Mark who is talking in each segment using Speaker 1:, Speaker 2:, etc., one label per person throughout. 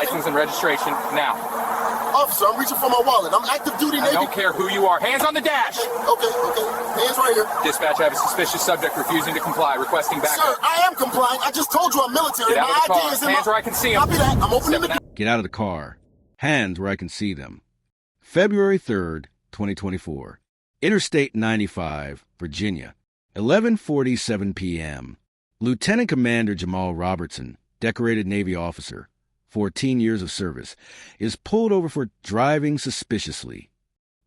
Speaker 1: license and registration now.
Speaker 2: Officer, I'm reaching for my wallet. I'm active duty Navy.
Speaker 1: I don't care who you are. Hands on the dash!
Speaker 2: Okay. Hands right here.
Speaker 1: Dispatch, I have a suspicious subject refusing to comply, requesting backup.
Speaker 2: Sir, I am complying. I just told you I'm military.
Speaker 1: Get out of the car.
Speaker 2: ID is in
Speaker 1: Hands where I can see them.
Speaker 2: Copy that. I'm opening the...
Speaker 3: Get out of the car. Hands where I can see them. February 3rd, 2024. Interstate 95, Virginia. 11:47 p.m. Lieutenant Commander Jamal Robertson, decorated Navy officer, 14 years of service, is pulled over for driving suspiciously.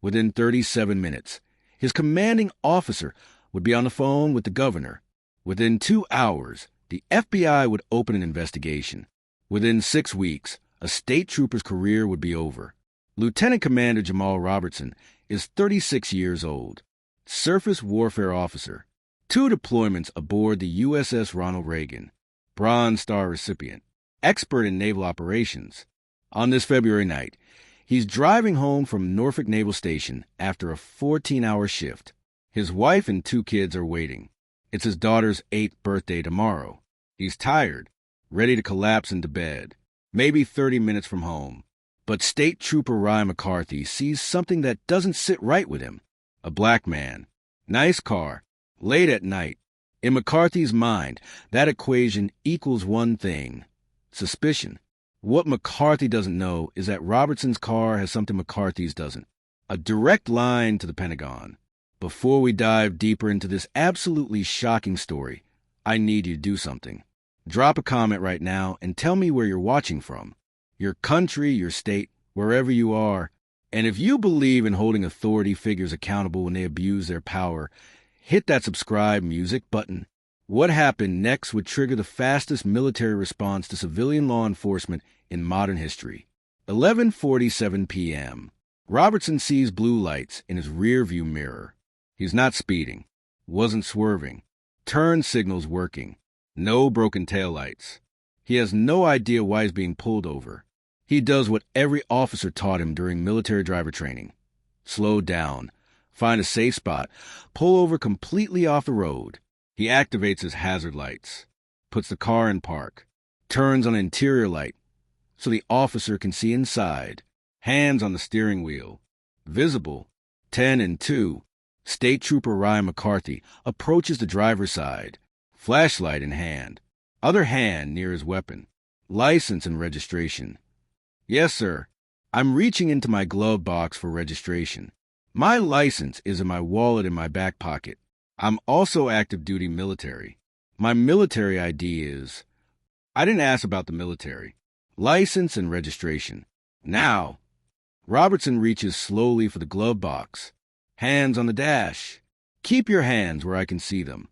Speaker 3: Within 37 minutes, his commanding officer would be on the phone with the governor. Within 2 hours, the FBI would open an investigation. Within 6 weeks, a state trooper's career would be over. Lieutenant Commander Jamal Robertson is 36 years old, surface warfare officer, 2 deployments aboard the USS Ronald Reagan, Bronze Star recipient, expert in naval operations. On this February night, he's driving home from Norfolk Naval Station after a 14-hour shift. His wife and 2 kids are waiting. It's his daughter's 8th birthday tomorrow. He's tired, ready to collapse into bed, maybe 30 minutes from home. But State Trooper Ryan McCarthy sees something that doesn't sit right with him. A black man, nice car, late at night. In McCarthy's mind, that equation equals one thing: suspicion. What McCarthy doesn't know is that Robertson's car has something McCarthy's doesn't: a direct line to the Pentagon. Before we dive deeper into this absolutely shocking story, I need you to do something. Drop a comment right now and tell me where you're watching from. Your country, your state, wherever you are. And if you believe in holding authority figures accountable when they abuse their power, hit that subscribe music button. What happened next would trigger the fastest military response to civilian law enforcement in modern history. 11:47 p.m. Robertson sees blue lights in his rear-view mirror. He's not speeding, wasn't swerving, turn signals working, no broken taillights. He has no idea why he's being pulled over. He does what every officer taught him during military driver training: slow down, find a safe spot, pull over completely off the road. He activates his hazard lights, puts the car in park, turns on an interior light so the officer can see inside, hands on the steering wheel. Visible, 10 and 2, State Trooper Ryan McCarthy approaches the driver's side, flashlight in hand, other hand near his weapon, license and registration. Yes, sir. I'm reaching into my glove box for registration. My license is in my wallet in my back pocket. I'm also active duty military. My military ID is... I didn't ask about the military. License and registration. Now. Robertson reaches slowly for the glove box. Hands on the dash. Keep your hands where I can see them.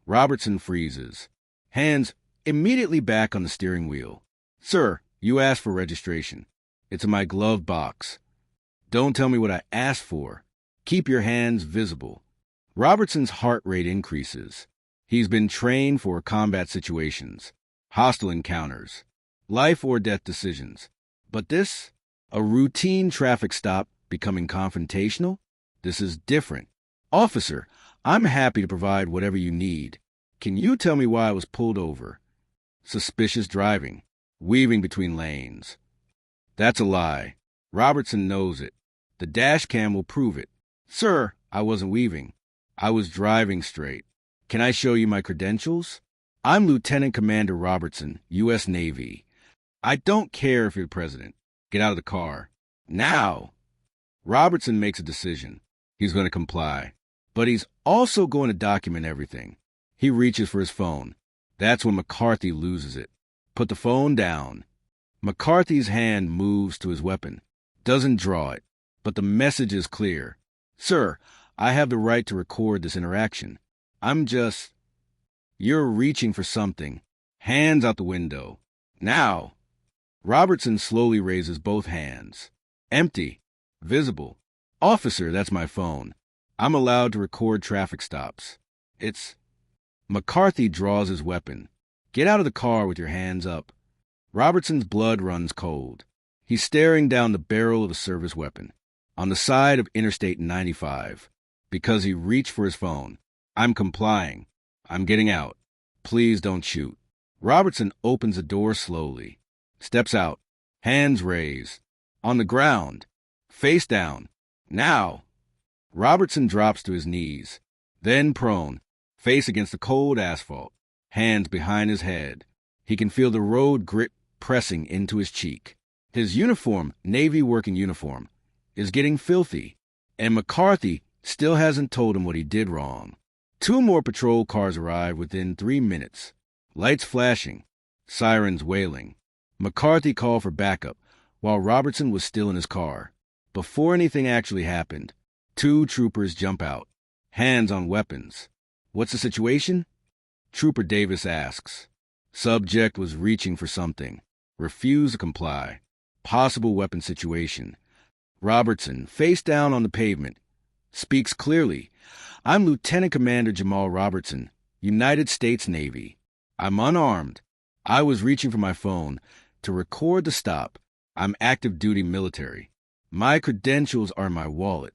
Speaker 3: Robertson freezes. Hands immediately back on the steering wheel. Sir, you asked for registration. It's in my glove box. Don't tell me what I asked for. Keep your hands visible. Robertson's heart rate increases. He's been trained for combat situations, hostile encounters, life or death decisions. But this, a routine traffic stop becoming confrontational? This is different. Officer, I'm happy to provide whatever you need. Can you tell me why I was pulled over? Suspicious driving, weaving between lanes. That's a lie. Robertson knows it. The dash cam will prove it. Sir, I wasn't weaving. I was driving straight. Can I show you my credentials? I'm Lieutenant Commander Robertson, U.S. Navy. I don't care if you're the president. Get out of the car. Now! Robertson makes a decision. He's going to comply. But he's also going to document everything. He reaches for his phone. That's when McCarthy loses it. Put the phone down. McCarthy's hand moves to his weapon. Doesn't draw it. But the message is clear. Sir, I have the right to record this interaction. I'm just... You're reaching for something. Hands out the window. Now! Robertson slowly raises both hands. Empty. Visible. Officer, that's my phone. I'm allowed to record traffic stops. It's... McCarthy draws his weapon. Get out of the car with your hands up. Robertson's blood runs cold. He's staring down the barrel of a service weapon, on the side of Interstate 95, because he reached for his phone. I'm complying. I'm getting out. Please don't shoot. Robertson opens the door slowly, steps out, Hands raised. On the ground. Face down. Now. Robertson drops to his knees. Then prone. Face against the cold asphalt. Hands behind his head. He can feel the road grit pressing into his cheek. His uniform, Navy working uniform, is getting filthy, and McCarthy still hasn't told him what he did wrong. 2 more patrol cars arrive within 3 minutes. Lights flashing, sirens wailing. McCarthy called for backup while Robertson was still in his car. Before anything actually happened, 2 troopers jump out, hands on weapons. What's the situation? Trooper Davis asks. Subject was reaching for something. Refused to comply. Possible weapon situation. Robertson, face down on the pavement, speaks clearly. I'm Lieutenant Commander Jamal Robertson, United States Navy. I'm unarmed. I was reaching for my phone to record the stop. I'm active duty military. My credentials are in my wallet.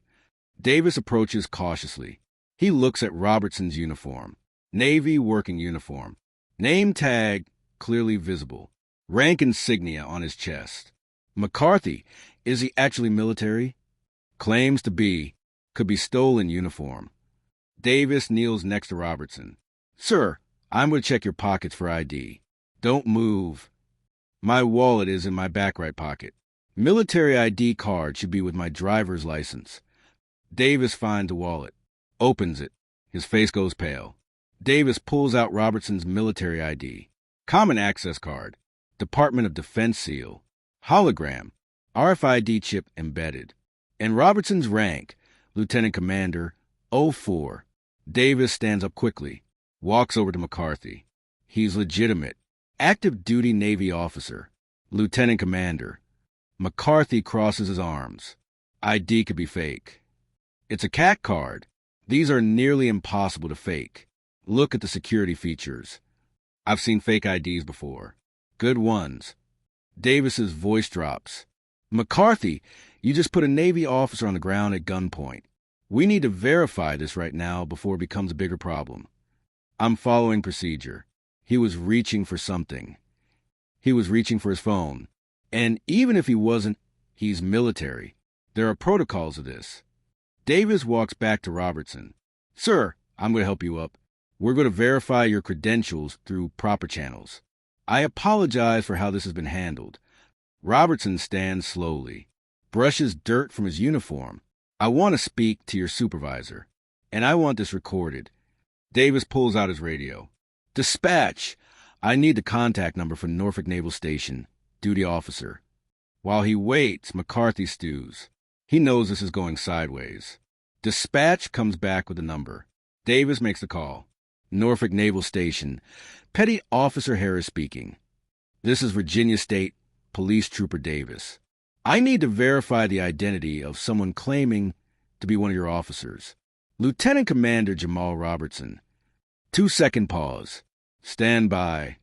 Speaker 3: Davis approaches cautiously. He looks at Robertson's uniform. Navy working uniform. Name tag clearly visible. Rank insignia on his chest. McCarthy, is he actually military? Claims to be. Could be stolen uniform. Davis kneels next to Robertson. Sir, I'm going to check your pockets for ID. Don't move. My wallet is in my back right pocket. Military ID card should be with my driver's license. Davis finds the wallet. Opens it. His face goes pale. Davis pulls out Robertson's military ID. Common access card. Department of Defense seal. Hologram. RFID chip embedded. And Robertson's rank, Lieutenant Commander, 04. Davis stands up quickly. Walks over to McCarthy. He's legitimate. Active duty Navy officer. Lieutenant Commander. McCarthy crosses his arms. ID could be fake. It's a CAC card. These are nearly impossible to fake. Look at the security features. I've seen fake IDs before. Good ones. Davis's voice drops. McCarthy, you just put a Navy officer on the ground at gunpoint. We need to verify this right now before it becomes a bigger problem. I'm following procedure. He was reaching for something. He was reaching for his phone. And even if he wasn't, he's military. There are protocols of this. Davis walks back to Robertson. Sir, I'm going to help you up. We're going to verify your credentials through proper channels. I apologize for how this has been handled. Robertson stands slowly, brushes dirt from his uniform. I want to speak to your supervisor, and I want this recorded. Davis pulls out his radio. Dispatch! I need the contact number for Norfolk Naval Station. Duty officer. While he waits, McCarthy stews. He knows this is going sideways. Dispatch comes back with the number. Davis makes the call. Norfolk Naval Station. Petty Officer Harris speaking. This is Virginia State Police Trooper Davis. I need to verify the identity of someone claiming to be one of your officers. Lieutenant Commander Jamal Robertson. 2-second pause. Stand by.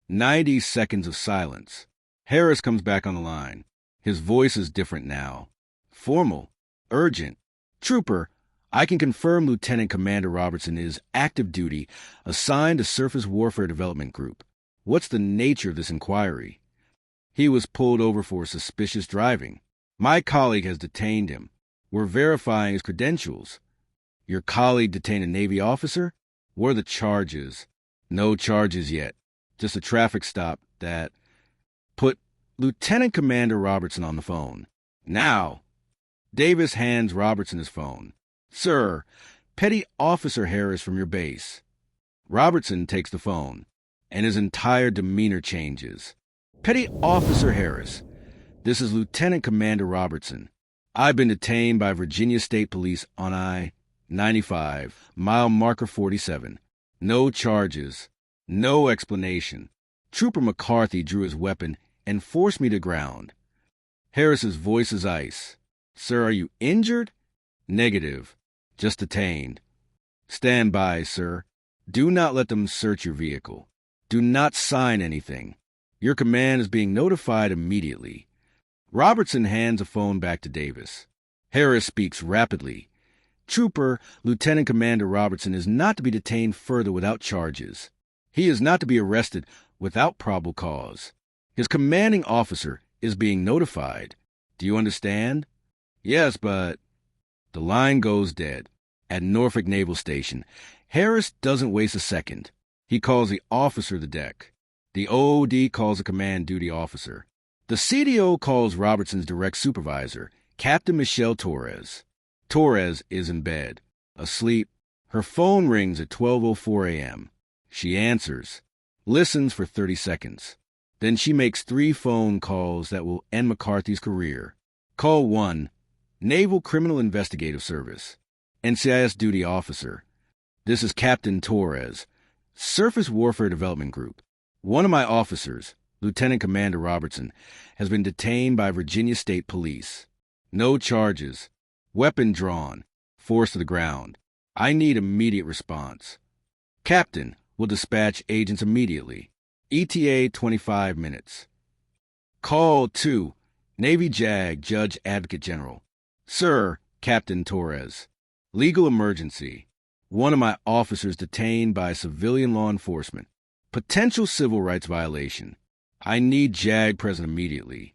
Speaker 3: 90 seconds of silence. Harris comes back on the line. His voice is different now. Formal. Urgent. Trooper, I can confirm Lieutenant Commander Robertson is active duty, assigned to Surface Warfare Development Group. What's the nature of this inquiry? He was pulled over for suspicious driving. My colleague has detained him. We're verifying his credentials. Your colleague detained a Navy officer? What are the charges? No charges yet. Just a traffic stop that... Put Lieutenant Commander Robertson on the phone. Now! Davis hands Robertson his phone. Sir, Petty Officer Harris from your base. Robertson takes the phone, and his entire demeanor changes. Petty Officer Harris, this is Lieutenant Commander Robertson. I've been detained by Virginia State Police on I-95, mile marker 47. No charges, no explanation. Trooper McCarthy drew his weapon and forced me to ground. Harris's voice is ice. Sir, are you injured? Negative. Just detained. Stand by, sir. Do not let them search your vehicle. Do not sign anything. Your command is being notified immediately. Robertson hands a phone back to Davis. Harris speaks rapidly. Trooper, Lieutenant Commander Robertson is not to be detained further without charges. He is not to be arrested without probable cause. His commanding officer is being notified. Do you understand? Yes, but... The line goes dead. At Norfolk Naval Station, Harris doesn't waste a second. He calls the officer of the deck. The OOD calls the command duty officer. The CDO calls Robertson's direct supervisor, Captain Michelle Torres. Torres is in bed, asleep. Her phone rings at 12:04 a.m. She answers, listens for 30 seconds. Then she makes 3 phone calls that will end McCarthy's career. Call 1, Naval Criminal Investigative Service, NCIS duty officer. This is Captain Torres, Surface Warfare Development Group. One of my officers, Lieutenant Commander Robertson, has been detained by Virginia State Police. No charges. Weapon drawn. Forced to the ground. I need immediate response. Captain will dispatch agents immediately. ETA 25 minutes. Call 2, Navy JAG Judge Advocate General. Sir, Captain Torres. Legal emergency. One of my officers detained by civilian law enforcement. Potential civil rights violation. I need JAG present immediately.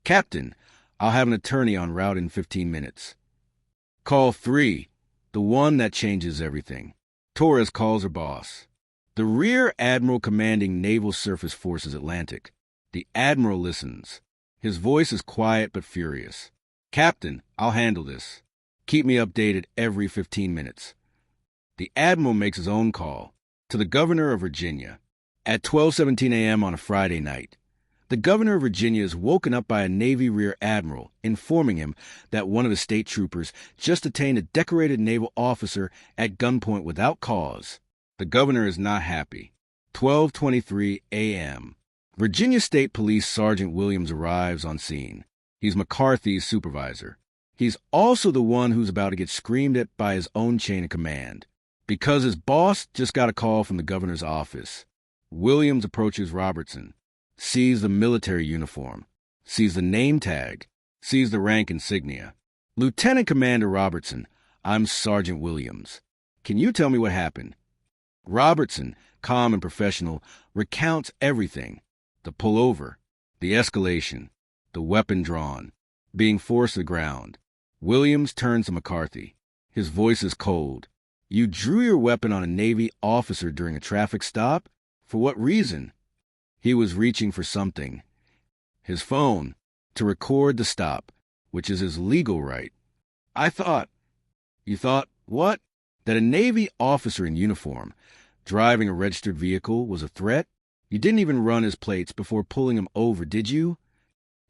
Speaker 3: Captain, I'll have an attorney en route in 15 minutes. Call 3, the one that changes everything. Torres calls her boss. The Rear Admiral commanding Naval Surface Forces Atlantic. The Admiral listens. His voice is quiet but furious. Captain, I'll handle this. Keep me updated every 15 minutes. The Admiral makes his own call to the Governor of Virginia. At 12:17 a.m. on a Friday night, the Governor of Virginia is woken up by a Navy Rear Admiral informing him that one of the state troopers just detained a decorated naval officer at gunpoint without cause. The Governor is not happy. 12:23 a.m. Virginia State Police Sergeant Williams arrives on scene. He's McCarthy's supervisor. He's also the one who's about to get screamed at by his own chain of command, because his boss just got a call from the governor's office. Williams approaches Robertson, sees the military uniform, sees the name tag, sees the rank insignia. Lieutenant Commander Robertson, I'm Sergeant Williams. Can you tell me what happened? Robertson, calm and professional, recounts everything. The pullover, the escalation, the weapon drawn, being forced to the ground. Williams turns to McCarthy. His voice is cold. You drew your weapon on a Navy officer during a traffic stop? For what reason? He was reaching for something. His phone, to record the stop, which is his legal right. You thought, what? That a Navy officer in uniform, driving a registered vehicle, was a threat? You didn't even run his plates before pulling him over, did you?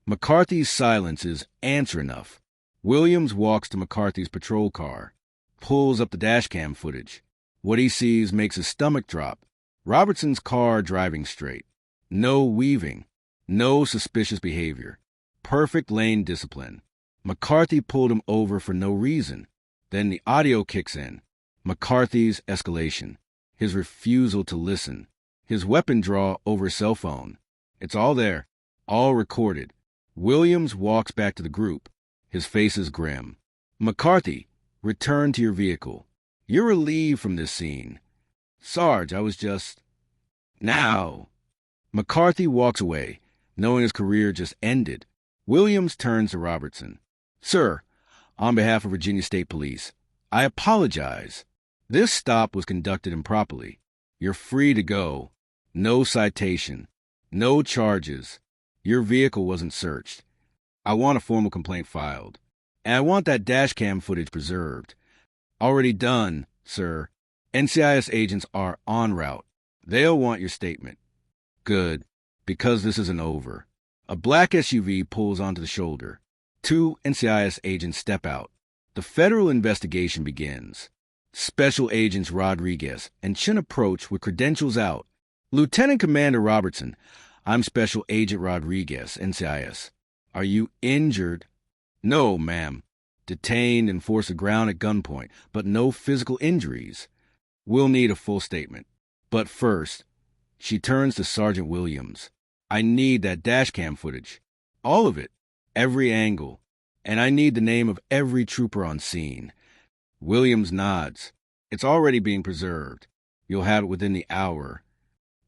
Speaker 3: McCarthy's silence is answer enough. Williams walks to McCarthy's patrol car, pulls up the dashcam footage. What he sees makes his stomach drop. Robertson's car driving straight. No weaving. No suspicious behavior. Perfect lane discipline. McCarthy pulled him over for no reason. Then the audio kicks in. McCarthy's escalation. His refusal to listen. His weapon draw over a cell phone. It's all there. All recorded. Williams walks back to the group. His face is grim. McCarthy, return to your vehicle. You're relieved from this scene. Sarge, I was just... Now. McCarthy walks away, knowing his career just ended. Williams turns to Robertson. Sir, on behalf of Virginia State Police, I apologize. This stop was conducted improperly. You're free to go. No citation. No charges. Your vehicle wasn't searched. I want a formal complaint filed. And I want that dashcam footage preserved. Already done, sir. NCIS agents are en route. They'll want your statement. Good, because this isn't over. A black SUV pulls onto the shoulder. 2 NCIS agents step out. The federal investigation begins. Special Agents Rodriguez and Chin approach with credentials out. Lieutenant Commander Robertson, I'm Special Agent Rodriguez, NCIS. Are you injured? No, ma'am. Detained and forced to ground at gunpoint, but no physical injuries. We'll need a full statement. But first, she turns to Sergeant Williams. I need that dashcam footage. All of it. Every angle. And I need the name of every trooper on scene. Williams nods. It's already being preserved. You'll have it within the hour.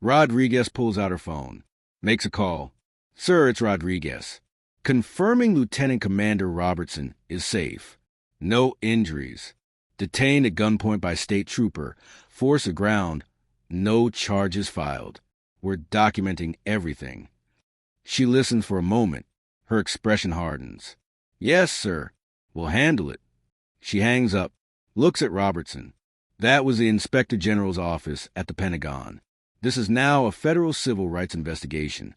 Speaker 3: Rodriguez pulls out her phone. Makes a call. Sir, it's Rodriguez. Confirming Lieutenant Commander Robertson is safe. No injuries. Detained at gunpoint by state trooper. Force aground. No charges filed. We're documenting everything. She listens for a moment. Her expression hardens. Yes, sir. We'll handle it. She hangs up, looks at Robertson. That was the Inspector General's office at the Pentagon. This is now a federal civil rights investigation.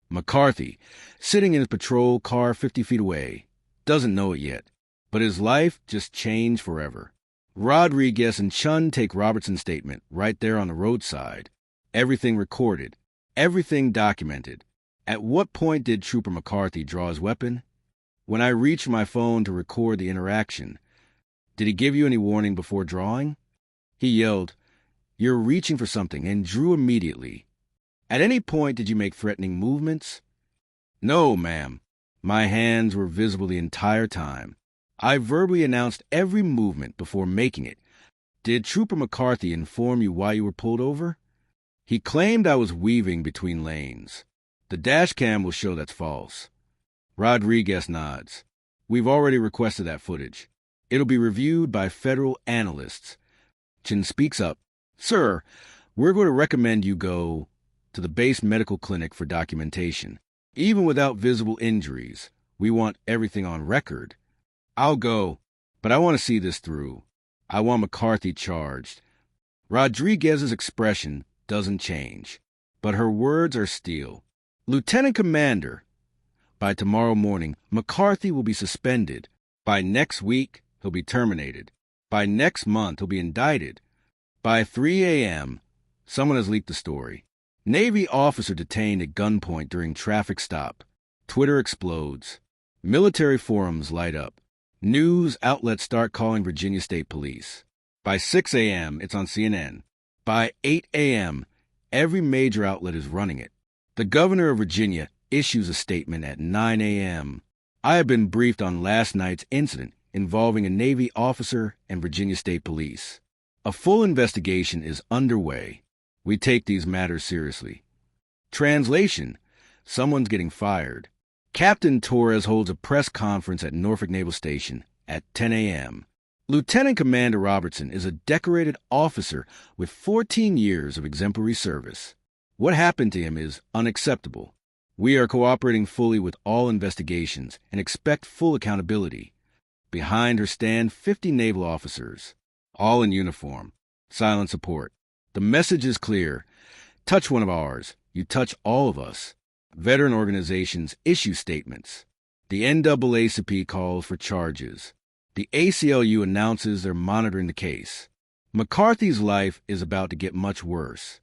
Speaker 3: McCarthy, sitting in his patrol car 50 feet away, doesn't know it yet, but his life just changed forever. Rodriguez and Chun take Robertson's statement right there on the roadside. Everything recorded, everything documented. At what point did Trooper McCarthy draw his weapon? When I reached my phone to record the interaction. Did he give you any warning before drawing? He yelled, "You're reaching for something," and drew immediately. At any point did you make threatening movements? No, ma'am. My hands were visible the entire time. I verbally announced every movement before making it. Did Trooper McCarthy inform you why you were pulled over? He claimed I was weaving between lanes. The dashcam will show that's false. Rodriguez nods. We've already requested that footage. It'll be reviewed by federal analysts. Chin speaks up. Sir, we're going to recommend you go to the base medical clinic for documentation. Even without visible injuries, we want everything on record. I'll go, but I want to see this through. I want McCarthy charged. Rodriguez's expression doesn't change, but her words are steel. Lieutenant Commander, by tomorrow morning, McCarthy will be suspended. By next week, he'll be terminated. By next month, he'll be indicted. By 3 a.m., someone has leaked the story. Navy officer detained at gunpoint during traffic stop. Twitter explodes. Military forums light up. News outlets start calling Virginia State Police. By 6 a.m., it's on CNN. By 8 a.m., every major outlet is running it. The governor of Virginia issues a statement at 9 a.m. I have been briefed on last night's incident involving a Navy officer and Virginia State Police. A full investigation is underway. We take these matters seriously. Translation: someone's getting fired. Captain Torres holds a press conference at Norfolk Naval Station at 10 a.m. Lieutenant Commander Robertson is a decorated officer with 14 years of exemplary service. What happened to him is unacceptable. We are cooperating fully with all investigations and expect full accountability. Behind her stand 50 naval officers, all in uniform. Silent support. The message is clear. Touch one of ours, you touch all of us. Veteran organizations issue statements. The NAACP calls for charges. The ACLU announces they're monitoring the case. McCarthy's life is about to get much worse.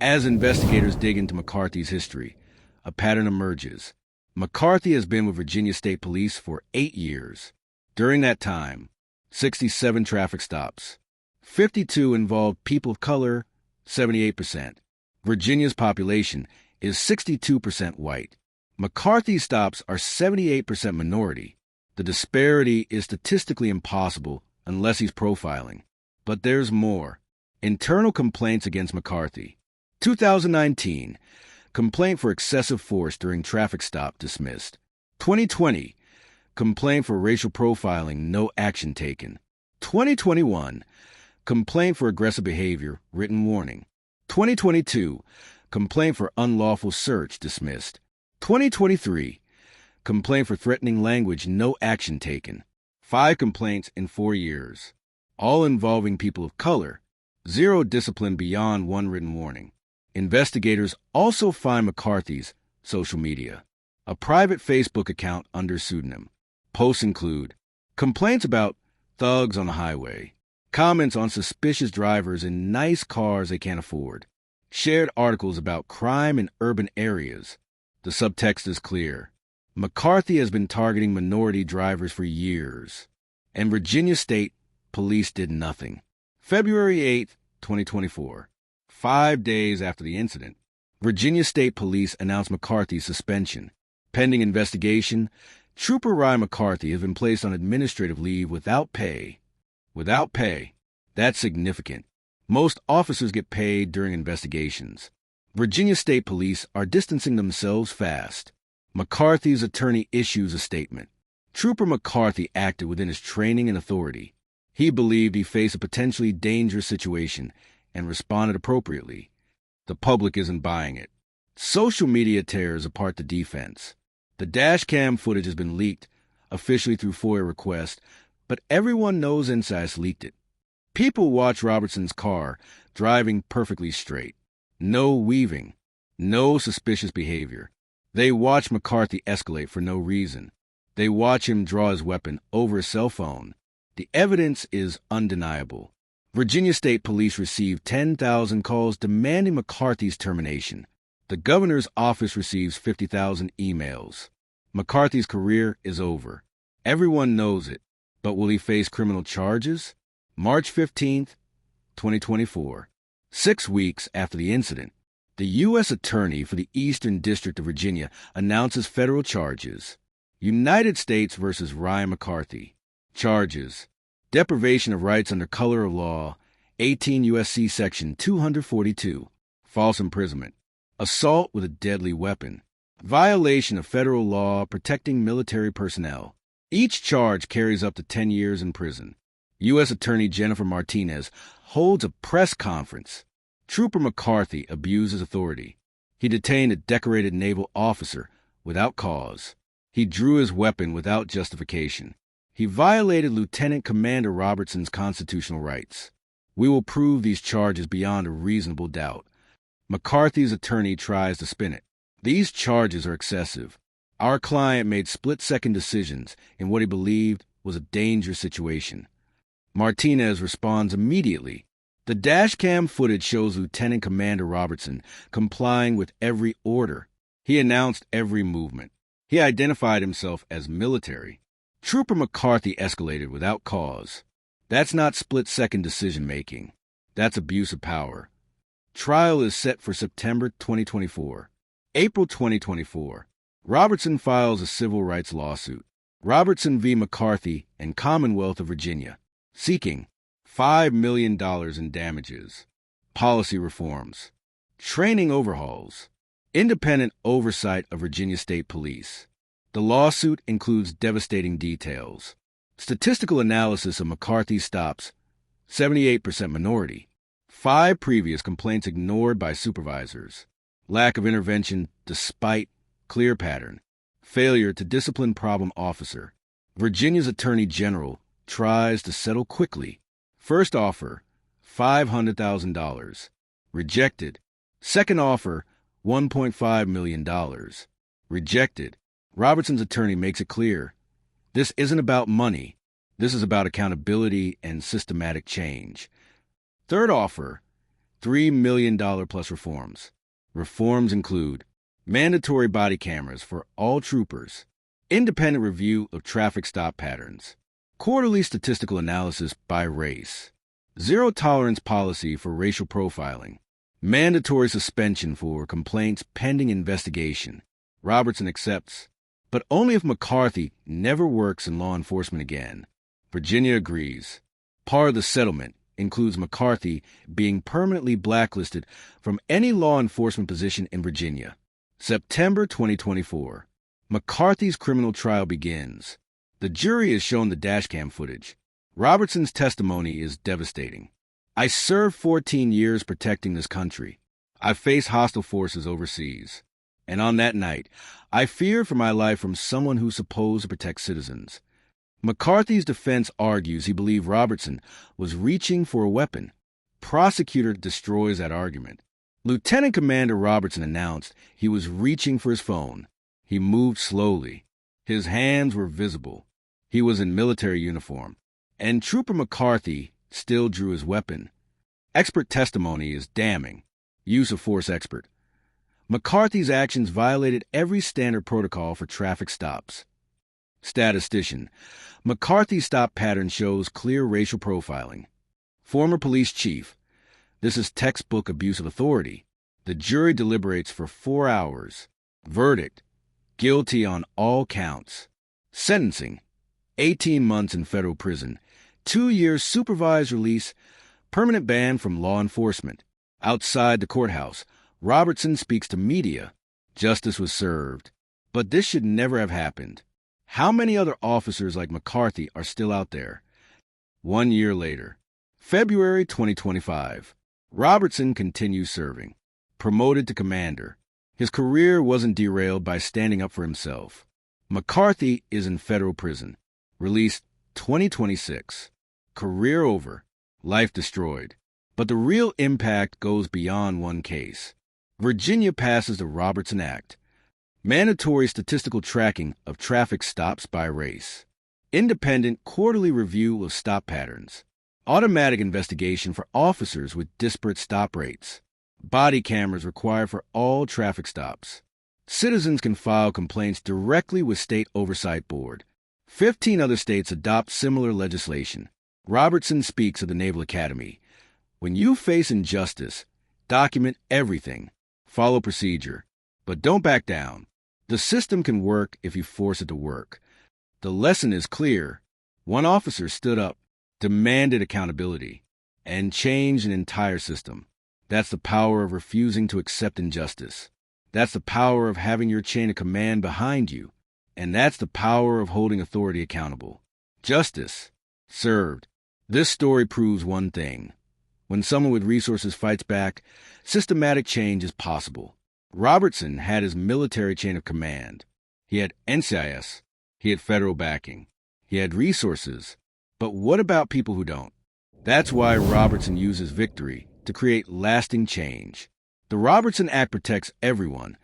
Speaker 3: As investigators dig into McCarthy's history, a pattern emerges. McCarthy has been with Virginia State Police for 8 years. During that time, 67 traffic stops. 52 involved people of color, 78%. Virginia's population is 62% white. McCarthy's stops are 78% minority. The disparity is statistically impossible unless he's profiling. But there's more. Internal complaints against McCarthy. 2019, complaint for excessive force during traffic stop dismissed. 2020, complaint for racial profiling, no action taken. 2021, complaint for aggressive behavior, written warning. 2022, complaint for unlawful search, dismissed. 2023, complaint for threatening language, no action taken. 5 complaints in 4 years, all involving people of color. 0 discipline beyond 1 written warning. Investigators also find McCarthy's social media, a private Facebook account under pseudonym. Posts include complaints about thugs on the highway, comments on suspicious drivers in nice cars they can't afford, shared articles about crime in urban areas. The subtext is clear. McCarthy has been targeting minority drivers for years, and Virginia State Police did nothing. February 8, 2024. 5 days after the incident, Virginia State Police announced McCarthy's suspension. Pending investigation, Trooper Ryan McCarthy has been placed on administrative leave without pay. Without pay. That's significant. Most officers get paid during investigations. Virginia State Police are distancing themselves fast. McCarthy's attorney issues a statement. Trooper McCarthy acted within his training and authority. He believed he faced a potentially dangerous situation and responded appropriately. The public isn't buying it. Social media tears apart the defense. The dashcam footage has been leaked, officially through FOIA request, but everyone knows NCIS leaked it. People watch Robertson's car driving perfectly straight. No weaving. No suspicious behavior. They watch McCarthy escalate for no reason. They watch him draw his weapon over a cell phone. The evidence is undeniable. Virginia State Police received 10,000 calls demanding McCarthy's termination. The governor's office receives 50,000 emails. McCarthy's career is over. Everyone knows it. But will he face criminal charges? March 15th, 2024. 6 weeks after the incident, the U.S. Attorney for the Eastern District of Virginia announces federal charges. United States versus Ryan McCarthy. Charges: deprivation of rights under color of law, 18 U.S.C. Section 242, false imprisonment, assault with a deadly weapon, violation of federal law protecting military personnel. Each charge carries up to 10 years in prison. U.S. Attorney Jennifer Martinez holds a press conference. Trooper McCarthy abuses authority. He detained a decorated naval officer without cause. He drew his weapon without justification. He violated Lieutenant Commander Robertson's constitutional rights. We will prove these charges beyond a reasonable doubt. McCarthy's attorney tries to spin it. These charges are excessive. Our client made split-second decisions in what he believed was a dangerous situation. Martinez responds immediately. The dashcam footage shows Lieutenant Commander Robertson complying with every order. He announced every movement. He identified himself as military. Trooper McCarthy escalated without cause. That's not split-second decision-making. That's abuse of power. Trial is set for September 2024. April 2024. Robertson files a civil rights lawsuit. Robertson v. McCarthy and Commonwealth of Virginia, seeking $5 million in damages. Policy reforms. Training overhauls. Independent oversight of Virginia State Police. The lawsuit includes devastating details. Statistical analysis of McCarthy's stops, 78% minority. 5 previous complaints ignored by supervisors. Lack of intervention despite clear pattern. Failure to discipline problem officer. Virginia's Attorney General tries to settle quickly. First offer, $500,000. Rejected. Second offer, $1.5 million. Rejected. Robertson's attorney makes it clear. This isn't about money. This is about accountability and systematic change. Third offer, $3 million plus reforms. Reforms include mandatory body cameras for all troopers, independent review of traffic stop patterns, quarterly statistical analysis by race, zero-tolerance policy for racial profiling, mandatory suspension for complaints pending investigation. Robertson accepts, but only if McCarthy never works in law enforcement again. Virginia agrees. Part of the settlement includes McCarthy being permanently blacklisted from any law enforcement position in Virginia. September 2024. McCarthy's criminal trial begins. The jury is shown the dashcam footage. Robertson's testimony is devastating. I served 14 years protecting this country. I faced hostile forces overseas. And on that night, I feared for my life from someone who's supposed to protect citizens. McCarthy's defense argues he believed Robertson was reaching for a weapon. Prosecutor destroys that argument. Lieutenant Commander Robertson announced he was reaching for his phone. He moved slowly. His hands were visible. He was in military uniform. And Trooper McCarthy still drew his weapon. Expert testimony is damning. Use of force expert. McCarthy's actions violated every standard protocol for traffic stops. Statistician. McCarthy's stop pattern shows clear racial profiling. Former police chief. This is textbook abuse of authority. The jury deliberates for 4 hours. Verdict: guilty on all counts. Sentencing: 18 months in federal prison, 2 years supervised release, permanent ban from law enforcement. Outside the courthouse, Robertson speaks to media. Justice was served. But this should never have happened. How many other officers like McCarthy are still out there? 1 year later, February 2025, Robertson continues serving. Promoted to commander. His career wasn't derailed by standing up for himself. McCarthy is in federal prison. Released 2026. Career over. Life destroyed. But the real impact goes beyond one case. Virginia passes the Robertson Act. Mandatory statistical tracking of traffic stops by race. Independent quarterly review of stop patterns. Automatic investigation for officers with disparate stop rates. Body cameras required for all traffic stops. Citizens can file complaints directly with State Oversight Board. 15 other states adopt similar legislation. Robertson speaks of the Naval Academy. When you face injustice, document everything. Follow procedure. But don't back down. The system can work if you force it to work. The lesson is clear. One officer stood up, demanded accountability, and changed an entire system. That's the power of refusing to accept injustice. That's the power of having your chain of command behind you. And that's the power of holding authority accountable. Justice. Served. This story proves one thing. When someone with resources fights back, systematic change is possible. Robertson had his military chain of command. He had NCIS. He had federal backing. He had resources. But what about people who don't? That's why Robertson uses victory to create lasting change. The Robertson Act protects everyone,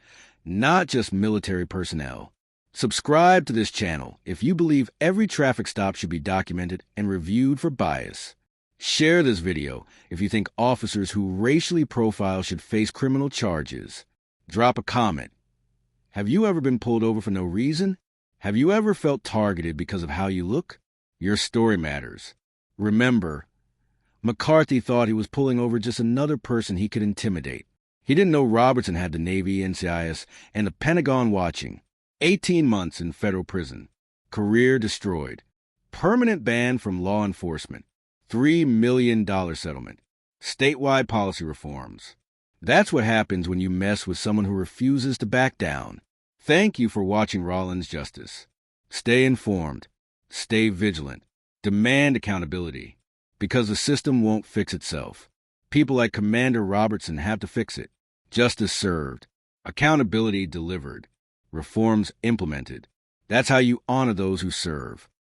Speaker 3: not just military personnel. Subscribe to this channel if you believe every traffic stop should be documented and reviewed for bias. Share this video if you think officers who racially profile should face criminal charges. Drop a comment. Have you ever been pulled over for no reason? Have you ever felt targeted because of how you look? Your story matters. Remember, McCarthy thought he was pulling over just another person he could intimidate. He didn't know Robertson had the Navy, NCIS, and the Pentagon watching. 18 months in federal prison. Career destroyed. Permanent ban from law enforcement. $3 million settlement. Statewide policy reforms. That's what happens when you mess with someone who refuses to back down. Thank you for watching Rollins Justice. Stay informed. Stay vigilant. Demand accountability. Because the system won't fix itself. People like Commander Robertson have to fix it. Justice served. Accountability delivered. Reforms implemented. That's how you honor those who serve.